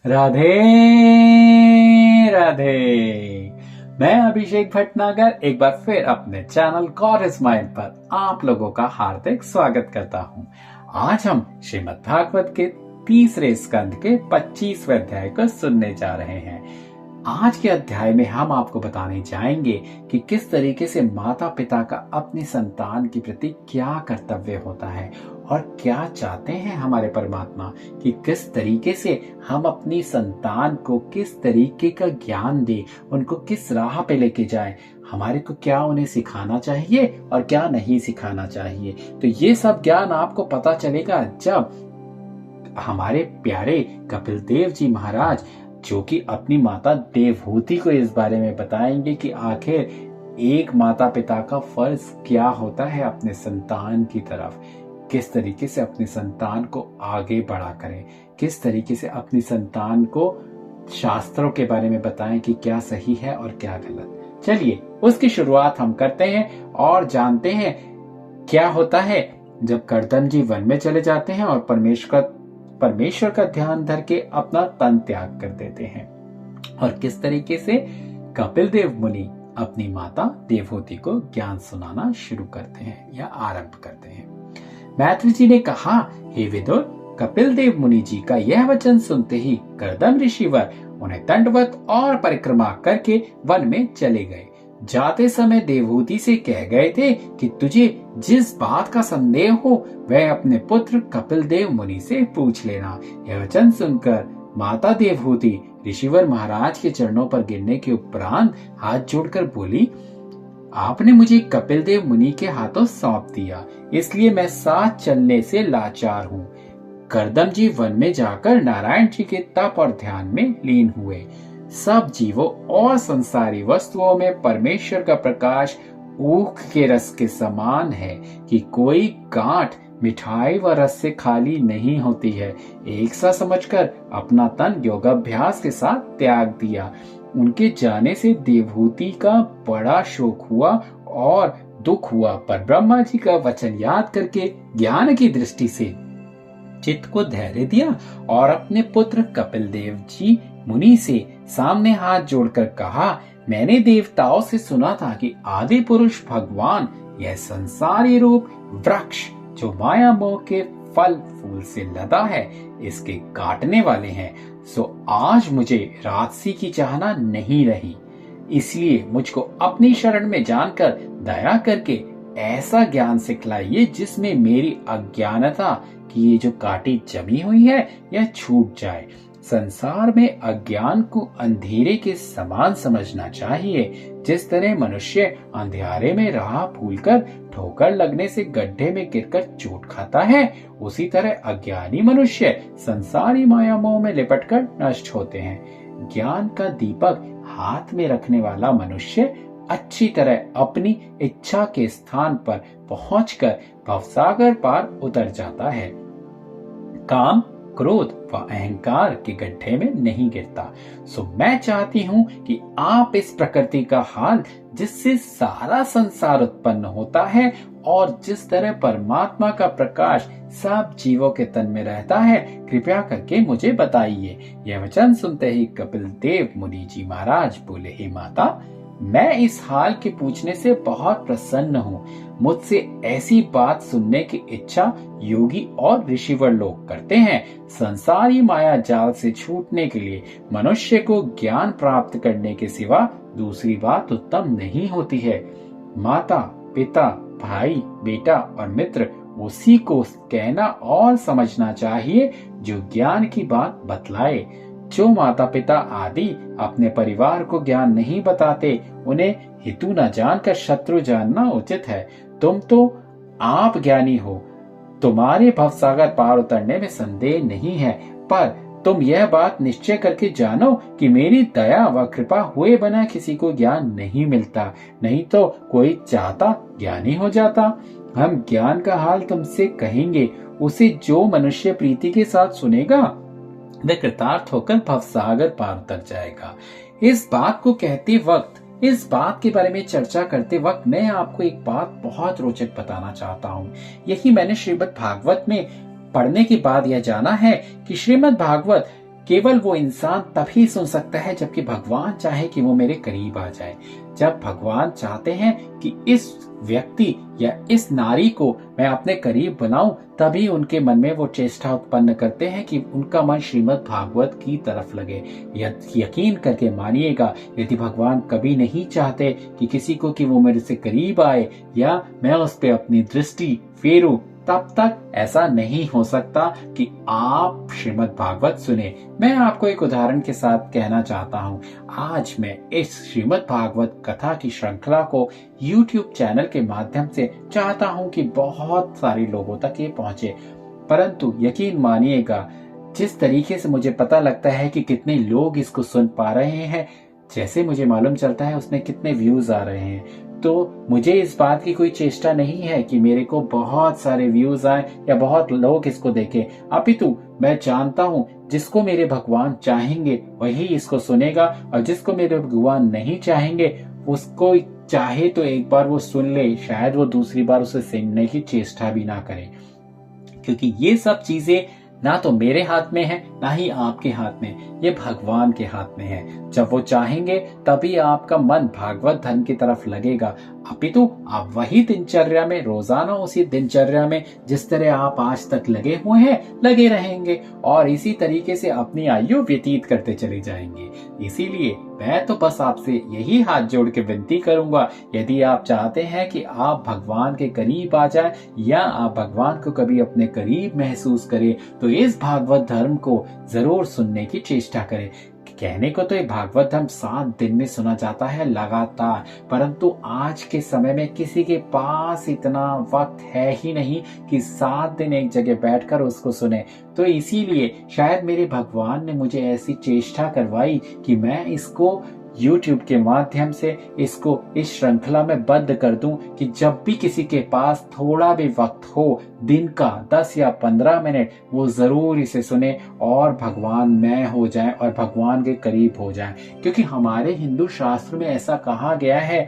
राधे राधे। मैं अभिषेक भटनागर एक बार फिर अपने चैनल गॉड इज माइंड पर आप लोगों का हार्दिक स्वागत करता हूं। आज हम श्रीमद् भागवत के तीसरे स्कंद के 25वें अध्याय को सुनने जा रहे हैं। आज के अध्याय में हम आपको बताने जाएंगे कि किस तरीके से माता पिता का अपनी संतान के प्रति क्या कर्तव्य होता है और क्या चाहते हैं हमारे परमात्मा, कि किस तरीके से हम अपनी संतान को किस तरीके का ज्ञान दें, उनको किस राह पे लेके जाएं, हमारे को क्या उन्हें सिखाना चाहिए और क्या नहीं सिखाना चाहिए। तो ये सब ज्ञान आपको पता चलेगा जब हमारे प्यारे कपिल देव जी महाराज, जो कि अपनी माता देवहूति को इस बारे में बताएंगे कि आखिर एक माता पिता का फर्ज क्या होता है अपने संतान की तरफ, किस तरीके से अपनी संतान को आगे बढ़ा करें, किस तरीके से अपनी संतान को शास्त्रों के बारे में बताएं कि क्या सही है और क्या गलत। चलिए उसकी शुरुआत हम करते हैं और जानते हैं क्या होता है जब कर्दम जी वन में चले जाते हैं और परमेश्वर का ध्यान धर के अपना तन त्याग कर देते हैं, और किस तरीके से कपिल देव मुनि अपनी माता देवहूति को ज्ञान सुनाना शुरू करते हैं या आरंभ करते हैं। मैत्री जी ने कहा, हे विदुर, कपिल देव मुनि जी का यह वचन सुनते ही कर्दम ऋषिवर उन्हें दंडवत और परिक्रमा करके वन में चले गए। जाते समय देवहूति से कह गए थे कि तुझे जिस बात का संदेह हो वह अपने पुत्र कपिल देव मुनि से पूछ लेना। यह वचन सुनकर माता देवहूति ऋषिवर महाराज के चरणों पर गिरने के उपरांत हाथ जोड़कर बोली, आपने मुझे कपिल देव मुनि के हाथों सौंप दिया, इसलिए मैं साथ चलने से लाचार हूँ। कर्दम जी वन में जाकर नारायण जी के तप और ध्यान में लीन हुए। सब जीवों और संसारी वस्तुओं में परमेश्वर का प्रकाश ऊख के रस के समान है कि कोई गांठ मिठाई व रस से खाली नहीं होती है। एक सा समझकर अपना तन योगाभ्यास के साथ त्याग दिया। उनके जाने से देवहूति का बड़ा शोक हुआ और दुख हुआ, पर ब्रह्मा जी का वचन याद करके ज्ञान की दृष्टि से चित्त को धैर्य दिया और अपने पुत्र कपिल देव जी मुनि से सामने हाथ जोड़कर कहा, मैंने देवताओं से सुना था कि आदि पुरुष भगवान यह संसारी रूप वृक्ष जो माया मोह के फल फूल से लदा है, इसके काटने वाले हैं। सो आज मुझे राजसी की चाहना नहीं रही, इसलिए मुझको अपनी शरण में जानकर दया करके ऐसा ज्ञान सिखलाइए जिसमें मेरी अज्ञानता कि ये जो काटी जमी हुई है यह छूट जाए। संसार में अज्ञान को अंधेरे के समान समझना चाहिए। जिस तरह मनुष्य अंधेरे में राह भूलकर ठोकर लगने से गड्ढे में गिरकर चोट खाता है, उसी तरह अज्ञानी मनुष्य संसारी माया मोह में लिपटकर नष्ट होते हैं। ज्ञान का दीपक हाथ में रखने वाला मनुष्य अच्छी तरह अपनी इच्छा के स्थान पर पहुंचकर भवसागर पार उतर जाता है। काम, क्रोध व अहंकार के गड्ढे में नहीं गिरता। सो मैं चाहती हूँ कि आप इस प्रकृति का हाल जिससे सारा संसार उत्पन्न होता है और जिस तरह परमात्मा का प्रकाश सब जीवों के तन में रहता है, कृपया करके मुझे बताइए। यह वचन सुनते ही कपिल देव मुनि जी महाराज बोले, हे माता, मैं इस हाल के पूछने से बहुत प्रसन्न हूँ। मुझसे ऐसी बात सुनने की इच्छा योगी और ऋषिवर लोग करते हैं। संसारी माया जाल से छूटने के लिए मनुष्य को ज्ञान प्राप्त करने के सिवा दूसरी बात उत्तम नहीं होती है। माता, पिता, भाई, बेटा और मित्र उसी को कहना और समझना चाहिए जो ज्ञान की बात बतलाए। जो माता पिता आदि अपने परिवार को ज्ञान नहीं बताते, उन्हें हितु न जानकर शत्रु जानना उचित है। तुम तो आप ज्ञानी हो, तुम्हारे भवसागर पार उतरने में संदेह नहीं है, पर तुम यह बात निश्चय करके जानो कि मेरी दया व कृपा हुए बिना किसी को ज्ञान नहीं मिलता, नहीं तो कोई चाहता ज्ञानी हो जाता। हम ज्ञान का हाल तुमसे कहेंगे, उसे जो मनुष्य प्रीति के साथ सुनेगा वह कृतार्थ होकर भवसागर पार उतर जाएगा। इस बात को कहते वक्त, इस बात के बारे में चर्चा करते वक्त मैं आपको एक बात बहुत रोचक बताना चाहता हूँ। यही मैंने श्रीमद् भागवत में पढ़ने के बाद यह जाना है कि श्रीमद् भागवत केवल वो इंसान तभी सुन सकता है जबकि भगवान चाहे कि वो मेरे करीब आ जाए। जब भगवान चाहते हैं कि इस व्यक्ति या इस नारी को मैं अपने करीब बनाऊं, तभी उनके मन में वो चेष्टा उत्पन्न करते हैं कि उनका मन श्रीमद् भागवत की तरफ लगे। यकीन करके मानिएगा, यदि भगवान कभी नहीं चाहते कि किसी को कि वो मेरे से करीब आए या मैं उस पे अपनी दृष्टि फेरूं, तब तक ऐसा नहीं हो सकता कि आप श्रीमद् भागवत सुने। मैं आपको एक उदाहरण के साथ कहना चाहता हूं। आज मैं इस श्रीमद् भागवत कथा की श्रृंखला को YouTube चैनल के माध्यम से चाहता हूं कि बहुत सारे लोगों तक ये पहुंचे, परंतु यकीन मानिएगा, जिस तरीके से मुझे पता लगता है कि कितने लोग इसको सुन पा रहे हैं, जैसे मुझे मालूम चलता है उसमें कितने व्यूज आ रहे हैं, तो मुझे इस बात की कोई चेष्टा नहीं है कि मेरे को बहुत सारे व्यूज आए या बहुत लोग इसको देखें। अपितु मैं जानता हूं जिसको मेरे भगवान चाहेंगे वही इसको सुनेगा, और जिसको मेरे भगवान नहीं चाहेंगे उसको चाहे तो एक बार वो सुन ले, शायद वो दूसरी बार उसे सुनने की चेष्टा भी ना करे। क्योंकि ये सब चीजें ना तो मेरे हाथ में है, ना ही आपके हाथ में, ये भगवान के हाथ में है। जब वो चाहेंगे तभी आपका मन भागवत धर्म की तरफ लगेगा। अपितु आप वही दिनचर्या में, रोजाना उसी दिनचर्या में जिस तरह आप आज तक लगे हुए हैं लगे रहेंगे, और इसी तरीके से अपनी आयु व्यतीत करते चले जाएंगे। इसीलिए मैं तो बस आपसे यही हाथ जोड़ के विनती करूंगा, यदि आप चाहते हैं कि आप भगवान के करीब आ जाए या आप भगवान को कभी अपने करीब महसूस करें, तो इस भागवत धर्म को जरूर सुनने की चेष्टा करें। कहने को तो ये भागवत धर्म 7 दिन में सुना जाता है लगातार, परंतु आज के समय में किसी के पास इतना वक्त है ही नहीं कि 7 दिन एक जगह बैठकर उसको सुने। तो इसीलिए शायद मेरे भगवान ने मुझे ऐसी चेष्टा करवाई कि मैं इसको YouTube के माध्यम से इसको इस श्रृंखला में बद्ध कर दूं कि जब भी किसी के पास थोड़ा भी वक्त हो, दिन का 10 या 15 मिनट, वो जरूर इसे सुने और भगवान मैं हो जाए और भगवान के करीब हो जाए। क्योंकि हमारे हिंदू शास्त्र में ऐसा कहा गया है,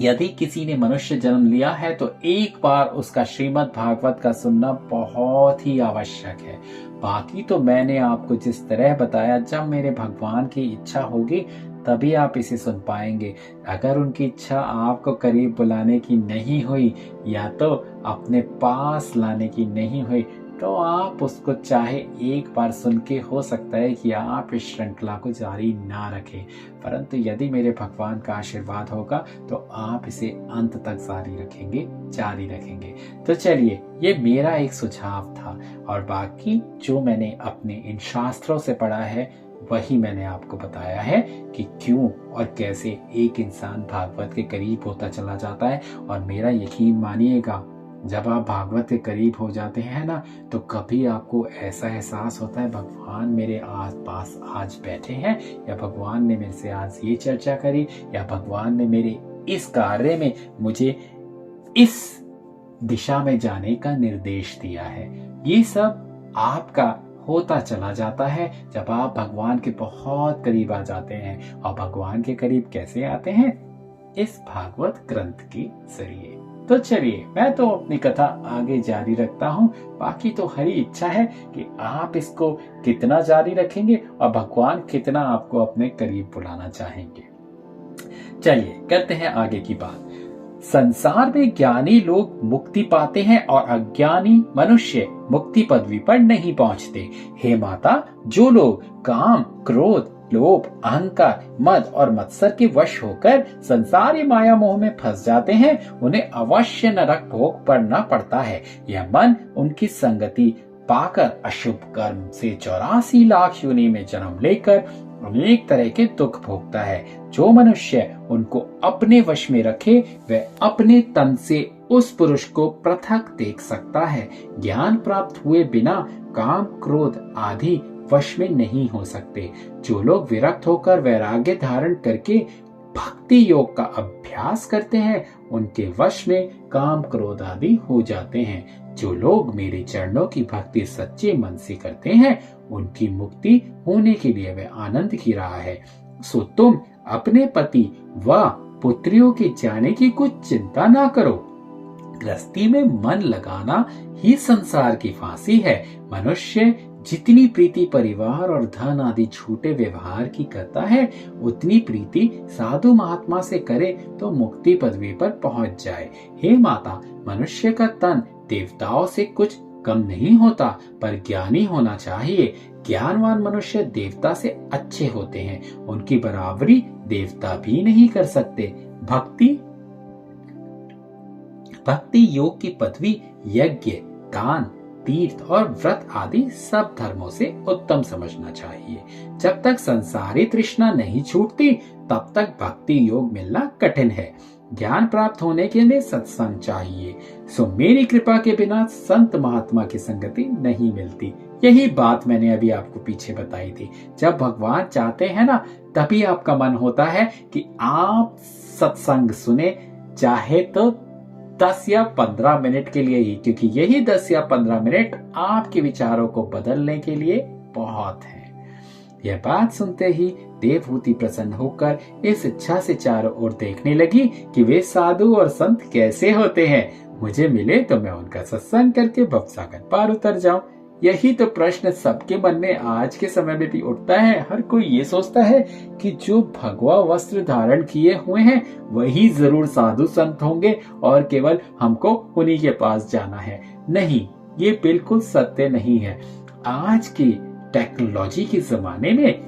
यदि किसी ने मनुष्य जन्म लिया है तो एक बार उसका श्रीमद् भागवत का सुनना बहुत ही आवश्यक है। बाकी तो मैंने आपको जिस तरह बताया, जब मेरे भगवान की इच्छा होगी तभी आप इसे सुन पाएंगे। अगर उनकी इच्छा आपको करीब बुलाने की नहीं हुई या तो अपने पास लाने की नहीं हुई, तो आप उसको चाहे एक बार सुन के हो सकता है कि आप इस श्रृंखला को जारी ना रखें, परंतु यदि मेरे भगवान का आशीर्वाद होगा तो आप इसे अंत तक जारी रखेंगे। तो चलिए, ये मेरा एक सुझाव था, और बाकी जो मैंने अपने इन शास्त्रों से पढ़ा है वही मैंने आपको बताया है कि क्यों और कैसे एक इंसान भागवत के करीब होता चला जाता है। और मेरा यकीन मानिएगा, जब आप भागवत के करीब हो जाते हैं ना, तो कभी आपको ऐसा एहसास होता है भगवान मेरे आस पास आज बैठे हैं, या भगवान ने मेरे से आज ये चर्चा करी, या भगवान ने मेरे इस कार्य में मुझे इस दिशा में जाने का निर्देश दिया है। ये सब आपका होता चला जाता है जब आप भगवान के बहुत करीब आ जाते हैं। और भगवान के करीब कैसे आते हैं? इस भागवत ग्रंथ के जरिए। तो चलिए, मैं तो अपनी कथा आगे जारी रखता हूँ। बाकी तो हरी इच्छा है कि आप इसको कितना जारी रखेंगे और भगवान कितना आपको अपने करीब बुलाना चाहेंगे। चलिए करते हैं आगे की बात। संसार में ज्ञानी लोग मुक्ति पाते हैं और अज्ञानी मनुष्य मुक्ति पदवी पर नहीं पहुंचते। हे माता, जो लोग काम, क्रोध, लोभ, अहंकार, मद और मत्सर के वश होकर संसारी माया मोह में फंस जाते हैं, उन्हें अवश्य नरक भोग पड़ना पड़ता है। यह मन उनकी संगति पाकर अशुभ कर्म से 84 लाख योनि में जन्म लेकर अनेक तरह के दुख भोगता है। जो मनुष्य उनको अपने वश में रखे, वह अपने तन से उस पुरुष को पृथक देख सकता है। ज्ञान प्राप्त हुए बिना काम, क्रोध आदि वश में नहीं हो सकते। जो लोग विरक्त होकर वैराग्य धारण करके भक्ति योग का अभ्यास करते हैं, उनके वश में काम, क्रोध आदि हो जाते हैं। जो लोग मेरे चरणों की भक्ति सच्चे मन से करते हैं, उनकी मुक्ति होने के लिए वह आनंद की राह है। सो तुम अपने पति व पुत्रियों के जाने की कुछ चिंता ना करो। गृहस्थी में मन लगाना ही संसार की फांसी है। मनुष्य जितनी प्रीति परिवार और धन आदि छूटे व्यवहार की करता है, उतनी प्रीति साधु महात्मा से करे तो मुक्ति पदवी पर पहुंच जाए। हे माता, मनुष्य का तन देवताओं से कुछ कम नहीं होता, पर ज्ञानी होना चाहिए। ज्ञानवान मनुष्य देवता से अच्छे होते हैं, उनकी बराबरी देवता भी नहीं कर सकते। भक्ति योग की पदवी यज्ञ, दान, तीर्थ और व्रत आदि सब धर्मों से उत्तम समझना चाहिए। जब तक संसारी तृष्णा नहीं छूटती, तब तक भक्ति योग मिलना कठिन है। ज्ञान प्राप्त होने के लिए सत्संग चाहिए। सो मेरी कृपा के बिना संत महात्मा की संगति नहीं मिलती। यही बात मैंने अभी आपको पीछे बताई थी। जब भगवान चाहते हैं ना, तभी आपका मन होता है कि आप सत्संग सुने, चाहे तो 10 या 15 मिनट के लिए ही, क्योंकि यही 10 या 15 मिनट आपके विचारों को बदलने के लिए बहुत है। यह बात सुनते ही देवहूति प्रसन्न होकर इस इच्छा से चारों ओर देखने लगी कि वे साधु और संत कैसे होते हैं। मुझे मिले तो मैं उनका सत्संग करके भवसागर पार उतर जाऊं। यही तो प्रश्न सबके मन में आज के समय में भी उठता है। हर कोई ये सोचता है कि जो भगवा वस्त्र धारण किए हुए हैं वही जरूर साधु संत होंगे और केवल हमको उन्हीं के पास जाना है। नहीं, ये बिल्कुल सत्य नहीं है। आज की टेक्नोलॉजी के जमाने में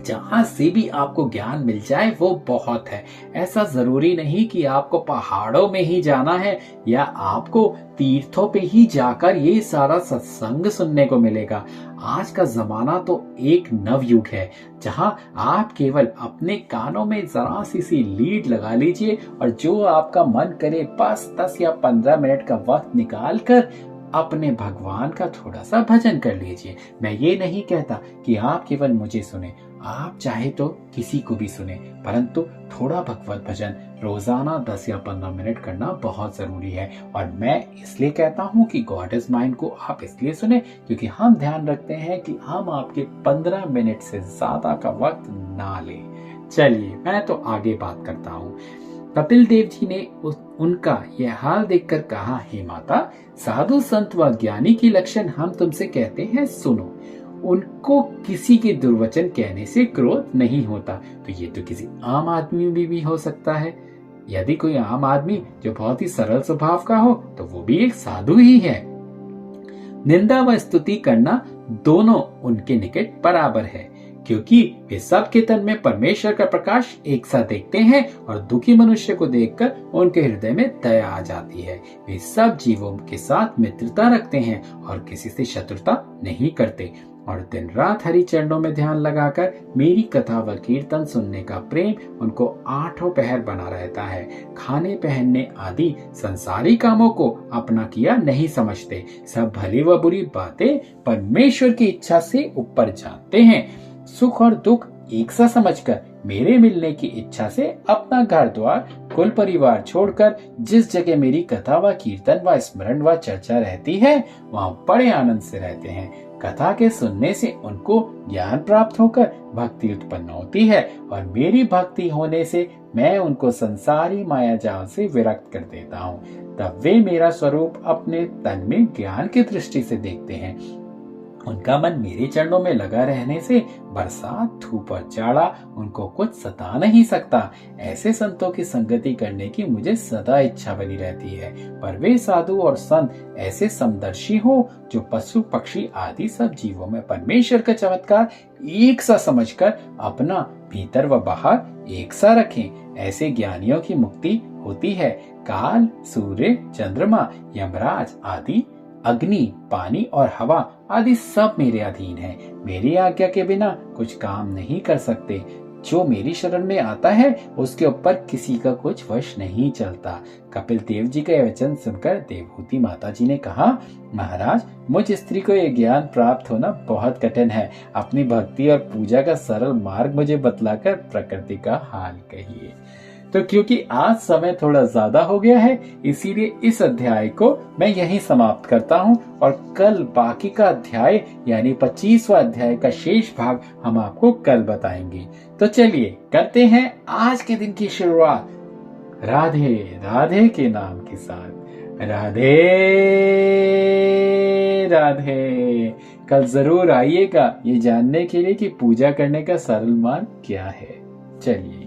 जहां से भी आपको ज्ञान मिल जाए वो बहुत है। ऐसा जरूरी नहीं कि आपको पहाड़ों में ही जाना है या आपको तीर्थों पे ही जाकर ये सारा सत्संग सुनने को मिलेगा। आज का जमाना तो एक नवयुग है, जहां आप केवल अपने कानों में जरा सी लीड लगा लीजिए और जो आपका मन करे बस 10 या 15 मिनट का वक्त निकाल कर अपने भगवान का थोड़ा सा भजन कर लीजिए। मैं ये नहीं कहता कि आप केवल मुझे सुने, आप चाहे तो किसी को भी सुने, परंतु थोड़ा भगवत भजन रोजाना 10 या 15 मिनट करना बहुत जरूरी है। और मैं इसलिए कहता हूँ कि गॉड इज माइंड को आप इसलिए सुने क्योंकि हम ध्यान रखते हैं कि हम आपके 15 मिनट से ज्यादा का वक्त ना लें। चलिए मैं तो आगे बात करता हूँ। कपिल देव जी ने उनका यह हाल देखकर कहा, हे माता, साधु संत व ज्ञानी की लक्षण हम तुमसे कहते हैं, सुनो। उनको किसी के दुर्वचन कहने से क्रोध नहीं होता। तो ये तो किसी आम आदमी में भी हो सकता है। यदि कोई आम आदमी जो बहुत ही सरल स्वभाव का हो तो वो भी एक साधु ही है। निंदा व स्तुति करना दोनों उनके निकट बराबर है, क्योंकि वे सबके तन में परमेश्वर का प्रकाश एक साथ देखते हैं और दुखी मनुष्य को देखकर उनके हृदय में दया आ जाती है। वे सब जीवों के साथ मित्रता रखते हैं और किसी से शत्रुता नहीं करते और दिन रात हरि चरणों में ध्यान लगाकर मेरी कथा व कीर्तन सुनने का प्रेम उनको 8 पहर बना रहता है। खाने पहनने आदि संसारी कामों को अपना किया नहीं समझते। सब भली व बुरी बातें परमेश्वर की इच्छा से ऊपर जानते हैं। सुख और दुख एक सा समझकर मेरे मिलने की इच्छा से अपना घर द्वार कुल परिवार छोड़कर जिस जगह मेरी कथा व कीर्तन व स्मरण व चर्चा रहती है वहाँ बड़े आनंद से रहते हैं। कथा के सुनने से उनको ज्ञान प्राप्त होकर भक्ति उत्पन्न होती है और मेरी भक्ति होने से मैं उनको संसारी माया जाल से विरक्त कर देता हूँ। तब वे मेरा स्वरूप अपने तन में ज्ञान की दृष्टि से देखते हैं। उनका मन मेरे चरणों में लगा रहने से बरसात, धूप और जाड़ा उनको कुछ सता नहीं सकता। ऐसे संतों की संगति करने की मुझे सदा इच्छा बनी रहती है। पर वे साधु और संत ऐसे समदर्शी हो जो पशु पक्षी आदि सब जीवों में परमेश्वर का चमत्कार एक सा समझकर अपना भीतर व बाहर एक सा रखें। ऐसे ज्ञानियों की मुक्ति होती है। काल, सूर्य, चंद्रमा, यमराज आदि, अग्नि, पानी और हवा आदि सब मेरे अधीन है। मेरी आज्ञा के बिना कुछ काम नहीं कर सकते। जो मेरी शरण में आता है उसके ऊपर किसी का कुछ वश नहीं चलता। कपिल देव जी का वचन सुनकर देवहूति माता जी ने कहा, महाराज, मुझ स्त्री को यह ज्ञान प्राप्त होना बहुत कठिन है। अपनी भक्ति और पूजा का सरल मार्ग मुझे बतलाकर प्रकृति का हाल कहिए। तो क्योंकि आज समय थोड़ा ज्यादा हो गया है, इसीलिए इस अध्याय को मैं यहीं समाप्त करता हूं और कल बाकी का अध्याय यानी 25वां अध्याय का शेष भाग हम आपको कल बताएंगे। तो चलिए करते हैं आज के दिन की शुरुआत राधे राधे के नाम के साथ। राधे राधे। कल जरूर आइएगा ये जानने के लिए कि पूजा करने का सरल मार्ग क्या है। चलिए